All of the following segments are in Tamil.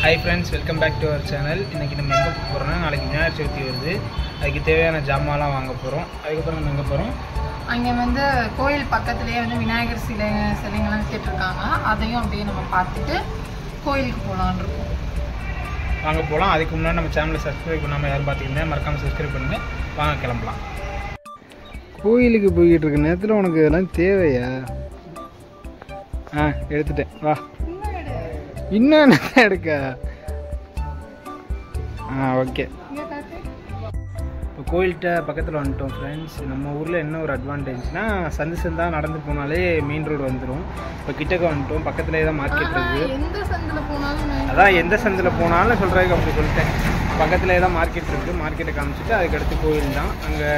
Hi friends, welcome back to our channel. இன்னைக்கு நம்ம எங்க போறோம்னா நாளைக்கு விநாயகர் சதுர்த்தி வருது. அதுக்கு தேவையான ஜாமான்லாம் வாங்க போறோம். அதுக்கு அப்புறம் நம்ம எங்க போறோம்? அங்க வந்து கோயில் பக்கத்துலயே வந்து விநாயகர் சிலைங்கலாம் வச்சிட்டு இருக்காங்க. அதையும் அப்படியே நம்ம பார்த்துட்டு கோயிலுக்கு போலாம்னு இருக்கோம். வாங்க போலாம். அதுக்கு முன்னாடி நம்ம சேனலை சப்ஸ்கிரைப் பண்ணாம யாரும் பாத்தீங்கன்னா மறக்காம சப்ஸ்கிரைப் பண்ணுங்க. வாங்க கிளம்பலாம். கோயிலுக்கு போயிட்டு இருக்க நேரத்துல உனக்கு இதெல்லாம் தேவையா? எடுத்துட்டேன். வா. இன்னும் என்ன எடுக்க? ஓகே. இப்போ கோயில்கிட்ட பக்கத்தில் வந்துட்டோம் ஃப்ரெண்ட்ஸ். நம்ம ஊரில் என்ன ஒரு அட்வான்டேஜ்னா சந்தாக நடந்து போனாலே மெயின் ரோடு வந்துடும். இப்போ கிட்டக்க வந்துட்டோம். பக்கத்துலேயே தான் மார்க்கெட் இருக்குது. அதான் எந்த சந்தில் போனாலும் சொல்கிறதுக்கு அப்படி சொல்லிட்டேன். பக்கத்துலேயே தான் மார்க்கெட் இருக்குது. மார்க்கெட்டை காமிச்சிட்டு அதுக்கடுத்து கோயில் தான். அங்கே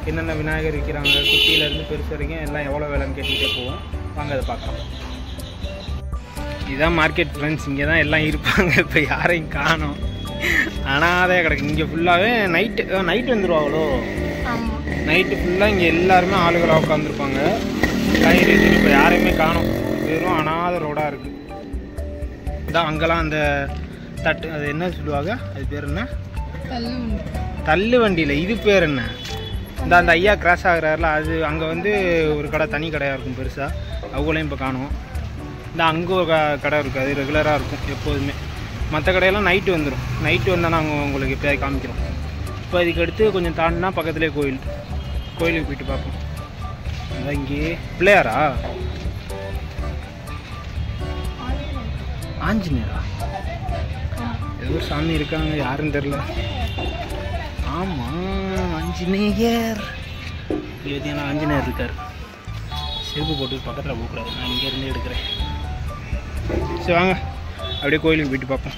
என்னென்ன விநாயகர் விற்கிறாங்க, குட்டியிலேருந்து பெருசு வரைக்கும் எல்லாம் எவ்வளோ விலைன்னு கேட்டுக்கிட்டே போவோம். வாங்க அதை பார்க்கலாம். இதுதான் மார்க்கெட் ஃப்ரெண்ட்ஸ். இங்கே தான் எல்லாம் இருப்பாங்க. இப்போ யாரையும் காணோம். ஆனால் அதே கிடக்கு. இங்கே ஃபுல்லாகவே நைட்டு வந்துடுவாங்களோ. நைட்டு ஃபுல்லாக இங்கே எல்லாருமே ஆளுகளாக உட்காந்துருப்பாங்க. லைன் ரீசன் இப்போ யாரையுமே காணோம். வெறும் அனாத ரோடாக இருக்குது. இதான் அங்கெல்லாம் அந்த தட்டு அது என்ன சொல்லுவாங்க, அது பேர் என்ன? தள்ளு வண்டியில். இது பேர் என்ன? அந்த ஐயா கிராஸ் ஆகுறாருல, அது அங்கே வந்து ஒரு கடை, தனி கடையாக இருக்கும் பெருசாக. அவங்களையும் இப்போ காணும். இந்த அங்கே ஒரு கடை இருக்குது, அது ரெகுலராக இருக்கும் எப்போதுமே. மற்ற கடையெல்லாம் நைட்டு வந்துடும். நைட்டு வந்தால் நாங்கள் உங்களுக்கு எப்போயாவது காமிக்கிறோம். இப்போ இதுக்கு அடுத்து கொஞ்சம் தாண்டினா பக்கத்துலேயே கோயில். கோயிலுக்கு போயிட்டு பார்ப்போம். அதான் இங்கே பிள்ளையாரா? ஆஞ்சநேயரா? ஏதோ சாமி இருக்காங்க, யாருன்னு தெரில. ஆமாம், ஆஞ்சநேயர். பார்த்தீங்கன்னா ஆஞ்சநேயர் இருக்கார். செருப்பு போட்டு பக்கத்தில் போகக்கூடாது. நான் இங்கேருந்து எடுக்கிறேன். சரி வாங்க அப்படியே கோயிலுக்கு போயிட்டு பார்ப்போம்.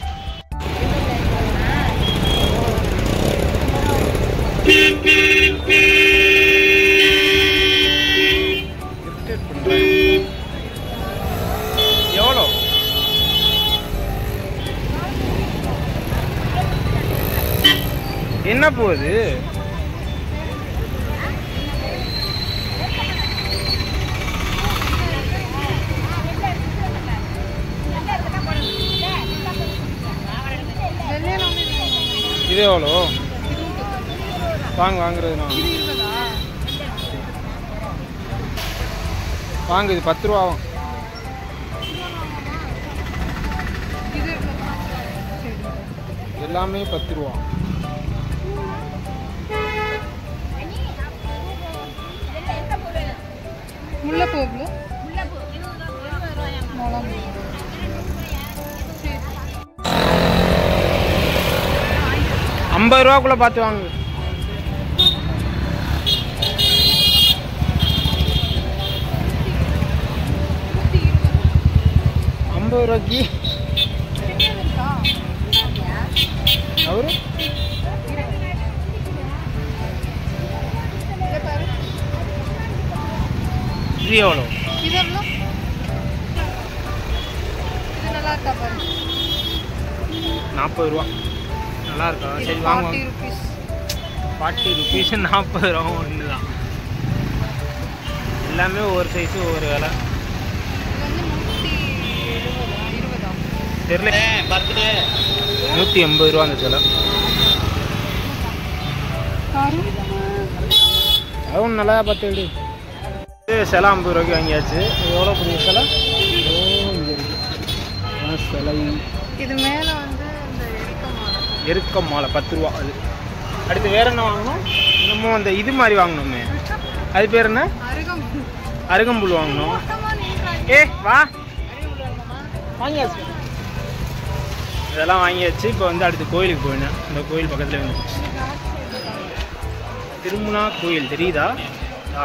எவ்வளோ? என்ன போகுது? இது எவ்வளோ? வாங்குறதுண்ணா வாங்க. இது 10 ரூபா ஆகும். எல்லாமே 10 ரூபா. முல்லைப்பூ 50 ரூபாக்குள்ள பார்த்து வாங்க. ரூபாய்க்கு அவரு இது எவ்வளோ? 40 ரூபா. நல்லா இருக்கா? சரி வாங்க. 40 ருபீஸ் 40 ரூபா ஒன்று தான். எல்லாமே ஒவ்வொரு சைஸு ஒவ்வொரு விலை. தெரியல. 180 ரூபா அந்த சிலை. அதுவும் நல்லா பார்த்து விடு. சிலை 50 ரூபாய்க்கு வாங்கியாச்சு. எவ்வளோ பெரிய சிலை? சிலை இது மேலே வந்து எருக்க மாலை 10 ரூபா. அது அடுத்து வேற என்ன வாங்கணும்? இன்னமும் அந்த இது மாதிரி வாங்கணுமே, அது பேர் என்ன? அருகம்புல் வாங்கணும். வா வாங்கியாச்சு. இதெல்லாம் வாங்கியாச்சு. இப்போ வந்து அடுத்து கோயிலுக்கு போயினேன். இந்த கோயில் பக்கத்தில் வந்து திருமுனா கோயில் தெரியுதா?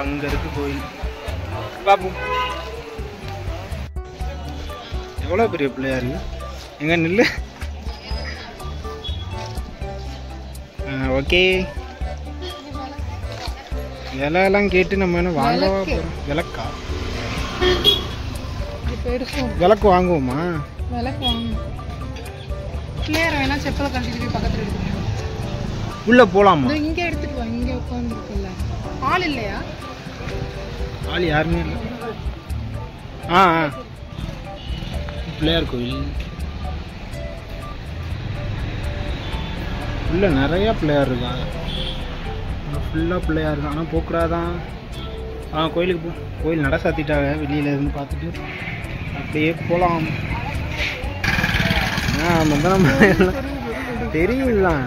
அங்கே இருக்கு கோயில். பாப்போம். எவ்வளோ பெரிய பிள்ளையாரு. எங்க நில்லு. ஓகே. விலையெல்லாம் கேட்டு நம்ம என்ன வாங்கவா போகிறோம்? விளக்கா? விளக்கு வாங்குவோமா? விளக்கு வாங்கணும். பிள்ளையார் வேணா செப்பலை கட்டிட்டு போய் பக்கத்தில் எடுத்துக்கணும். உள்ளே போகலாமா? இங்கே எடுத்துட்டு வா. இங்கே உட்காந்துருக்குல்ல. ஆள் இல்லையா? ஆள் யாருமே இல்லை. பிள்ளையார் கோயில் உள்ள நிறையா பிள்ளையார் இருக்காங்க. ஃபுல்லாக பிள்ளையார் இருக்காங்க. ஆனால் போக்குறாதான். கோயிலுக்கு கோயில் நட சாத்திட்டாங்க. வெளியில இருந்து பார்த்துட்டு அப்படியே போகலாம். நம்ம தெரியுதுதான்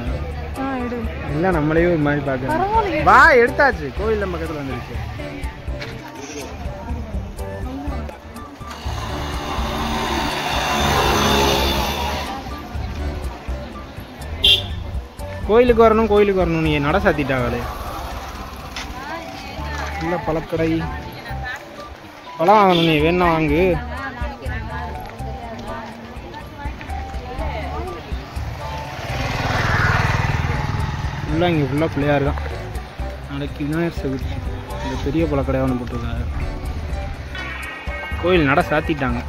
இல்லை, நம்மளே ஒரு மாதிரி பார்க்குறோம். வா எடுத்தாச்சு. கோயில் நம்ம பக்கத்தில் வந்துருச்சு. கோயிலுக்கு வரணும் நீ நட சாத்திட்டாங்களே. இல்லை பழக்கடை பழம் வாங்கணும். நீ வேணா வாங்கு. ஃபுல்லாக இங்கே ஃபுல்லாக பிள்ளையார் தான். நாளைக்கு விநாயகர் சதுர்த்தி. இந்த பெரிய பழக்கடையாக ஒன்று போட்டிருக்காங்க. கோயில் நட சாத்திட்டாங்க.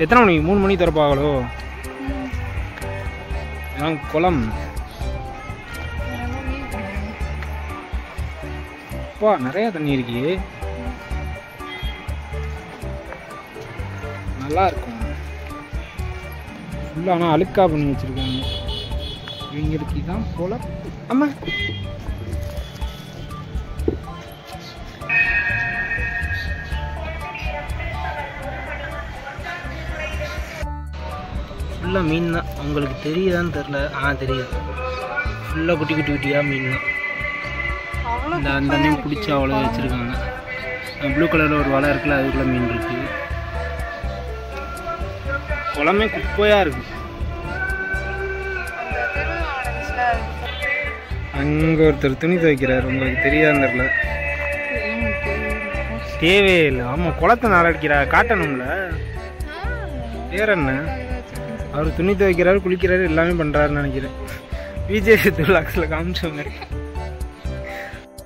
எத்தனை மணிக்கு? 3 மணிக்கு திறப்பாங்களோ. குளம் அப்பா நிறைய தண்ணி இருக்கு. நல்லா இருக்கும். ஃபுல்லாக ஆனால் அழுக்கா பண்ணி வச்சிருக்காங்க. இவங்களுக்கு தான் போல. ஆமா ஃபுல்லாக மீன் தான். உங்களுக்கு தெரியுதான்னு தெரில. தெரியுது. ஃபுல்லாக குட்டி குட்டி குட்டியாக மீன் தான். அந்த மீன் பிடிச்சி அவ்வளோ வச்சுருக்காங்க. ப்ளூ கலரில் ஒரு வலை இருக்குல்ல, அதுக்குள்ளே மீன் இருக்குது. குளமே குப்பையாக இருக்குது. அங்கே ஒருத்தர் துணி துவைக்கிறார். உங்களுக்கு தெரியாதுன்னு தெரில. தேவையே இல்லை. ஆமாம், குளத்தை நாளடிக்கிறார். காட்டணும்ல. வேற என்ன, அவர் துணி துவைக்கிறாரு, குளிக்கிறாரு, எல்லாமே பண்ணுறாருன்னு நினைக்கிறேன். விஜய் சேதுபதியில் காமிச்ச மாதிரி.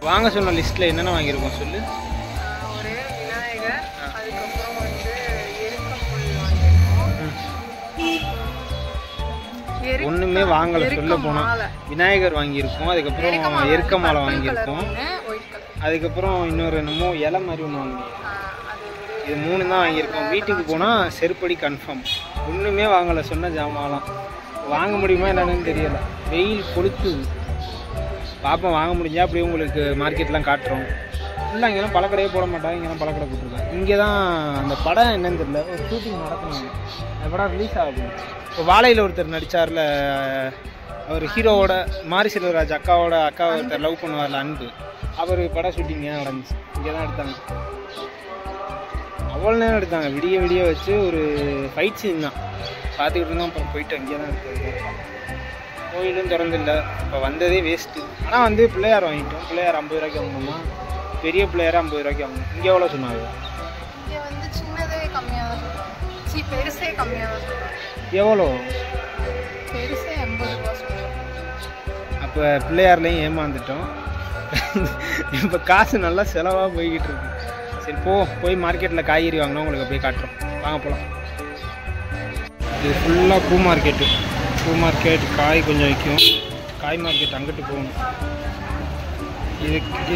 வாங்க சொன்ன லிஸ்ட்டில் என்னென்ன வாங்கியிருக்கோம் சொல்லு. ஒரு விநாயகர், அதுக்கப்புறம் வந்து எருக்கம்புல் வாங்கியிருக்கோம். ஒன்றுமே வாங்கலை சொல்ல போனால். விநாயகர் வாங்கியிருக்கோம், அதுக்கப்புறம் எருக்க மாலை வாங்கியிருக்கோம், அதுக்கப்புறம் இன்னொரு என்னமோ இலை மாதிரி ஒன்று வாங்கியிருக்கோம். இது 3 தான் வாங்கியிருக்கோம். வீட்டுக்கு போனால் செருப்படி கன்ஃபார்ம். ஒன்றுமே வாங்கலை சொன்ன ஜாமான்லாம். வாங்க முடியுமா என்னன்னு தெரியலை. வெயில் கொளுத்துது. பாப்போம் வாங்க முடிஞ்சால் அப்படியே உங்களுக்கு மார்க்கெட்லாம் காட்டுறோம். ஃபுல்லாக இங்கெல்லாம் பழக்கடையே போட மாட்டாங்க. இங்கெல்லாம் பழக்கடை போட்டிருக்காங்க. இங்கே தான் அந்த படம் என்னன்னு தெரியல, ஒரு ஷூட்டிங் நடக்கணும். அந்த படம் ரிலீஸ் ஆகும். இப்போ வாழையில் ஒருத்தர் நடித்தார்ல, அவர் ஹீரோவோட மாரி செல்வராஜ் அக்காவை ஒருத்தர் லவ் பண்ணுவார்ல, அன்பு. அவர் படம் ஷூட்டிங் ஏன் நடந்துச்சு. இங்கே தான் எடுத்தாங்க. அவ்வளோ நேரம் எடுத்தாங்க. விடிய வச்சு ஒரு ஃபைட் சீன் தான் பார்த்துக்கிட்டு இருந்தோம். அப்புறம் போயிட்டு அங்கேயே தான் எடுத்தாங்க. கோயிலும் திறந்தில்லை. இப்போ வந்ததே வேஸ்ட்டு. ஆனால் வந்து பிள்ளையார் வாங்கிட்டோம். பிள்ளையார் 50 ரூபாய்க்கு வாங்கணுமா, பெரிய பிள்ளையார் 50 ரூபாய்க்கு வாங்கணும். இங்கே எவ்வளோ சொன்னாங்க? இங்கே வந்து சின்னதே கம்மியாக தான் சொல்லுவாங்க. பெருசே கம்மியாக தான் சொல்லுவாங்க. எவ்வளோ? பெருசே 80 ரூபா சொல்லுவாங்க. அப்போ பிள்ளையார்லேயும் ஏமாந்துட்டோம். இப்போ காசு நல்லா செலவாக போய்கிட்டு இருக்கு. சரி போய் மார்க்கெட்டில் காய்கறி வாங்கினா உங்களுக்கு அப்படியே காட்டுறோம். வாங்க போகலாம். இது ஃபுல்லாக பூ மார்க்கெட்டு. பூ மார்க்கெட் காய் கொஞ்சம் விற்கும். காய் மார்க்கெட் அங்கிட்டு போகணும்.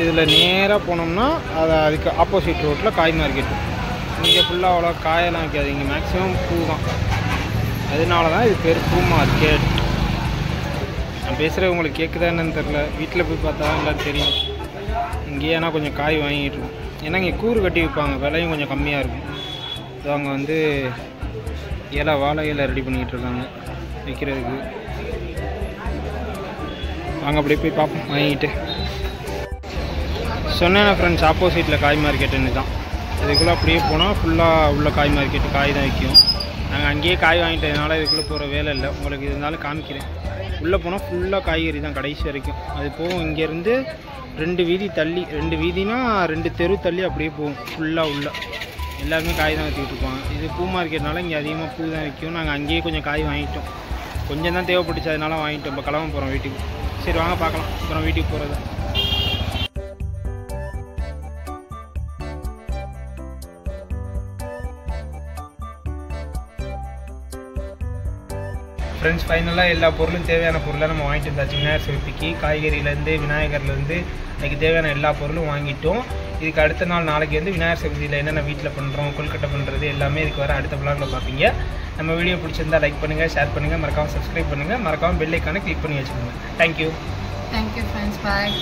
இதில் நேராக போனோம்னா அதுக்கு ஆப்போசிட் ரோட்டில் காய் மார்க்கெட்டு. இங்கே ஃபுல்லாக அவ்வளோ காயெல்லாம் வைக்காது. இங்கே மேக்ஸிமம் பூ தான். அதனால தான் இது பேர் பூ மார்க்கெட். நான் பேசுகிறது உங்களுக்கு கேட்குதா என்னன்னு தெரில. வீட்டில் போய் பார்த்தா எல்லோரும் தெரியும். இங்கேயே ஆனால் கொஞ்சம் காய் வாங்கிட்டு இருக்கோம். ஏன்னா இங்கே கூறு கட்டி விற்பாங்க. விலையும் கொஞ்சம் கம்மியாக இருக்கும். ஸோ அவங்க வந்து வாழை இலை ரெடி பண்ணிக்கிட்டு இருக்காங்க விற்கிறதுக்கு. வாங்க அப்படியே போய் பார்ப்போம் வாங்கிட்டு. சொன்னேன் ஃப்ரெண்ட்ஸ், ஆப்போசிட்டில் காய் மார்க்கெட்டுன்னு தான். இதுக்குள்ளே அப்படியே போனால் ஃபுல்லாக உள்ள காய் மார்க்கெட்டு காய் தான் விற்கும். நாங்கள் அங்கேயே காய் வாங்கிட்டதுனால இதுக்குள்ளே போகிற வேலை இல்லை. உங்களுக்கு இருந்தாலும் காமிக்கிறேன். உள்ளே போனால் ஃபுல்லாக காய்கறி தான் கடைசி வரைக்கும். அது போகும். இங்கேருந்து 2 வீதி தள்ளி, 2 வீதினா 2 தெரு தள்ளி அப்படியே போகும். ஃபுல்லாக உள்ள எல்லாருமே காய் தான் விற்றுக்கிட்டு இருப்பாங்க. இது பூ மார்க்கெட்னால இங்கே அதிகமாக பூ தான் விற்கும். நாங்கள் அங்கேயே கொஞ்சம் காய் வாங்கிட்டோம். கொஞ்சம் தான் தேவைப்பட்டுச்சு, அதனால வாங்கிட்டோம். இப்போ கிளம்ப போகிறோம் வீட்டுக்கு. சரி வாங்க பார்க்கலாம் அப்புறம் வீட்டுக்கு போகிறது. ஃப்ரெண்ட்ஸ் ஃபைனலாக எல்லா பொருளும் தேவையான பொருளாக நம்ம வாங்கிட்டு வந்தாச்சு. விநாயகர் சதுர்த்திக்கு காய்கறியிலேருந்து விநாயகர்லேருந்து அதுக்கு தேவையான எல்லா பொருளும் வாங்கிட்டோம். இதுக்கு அடுத்த நாளைக்கு வந்து விநாயகர் சதுர்த்தியில் என்னென்ன வீட்டில் பண்ணுறோம், கொல்கட்டை பண்ணுறது எல்லாமே இதுக்கு வர அடுத்த vlogல பார்ப்பீங்க. நம்ம வீடியோ பிடிச்சிருந்தா லைக் பண்ணுங்கள், ஷேர் பண்ணுங்கள், மறக்காமல் சப்ஸ்கிரைப் பண்ணுங்கள், மறக்காமல் பெல் ஐக்கானை கிளிக் பண்ணி வச்சுக்கோங்க. Thank you friends. பாய்.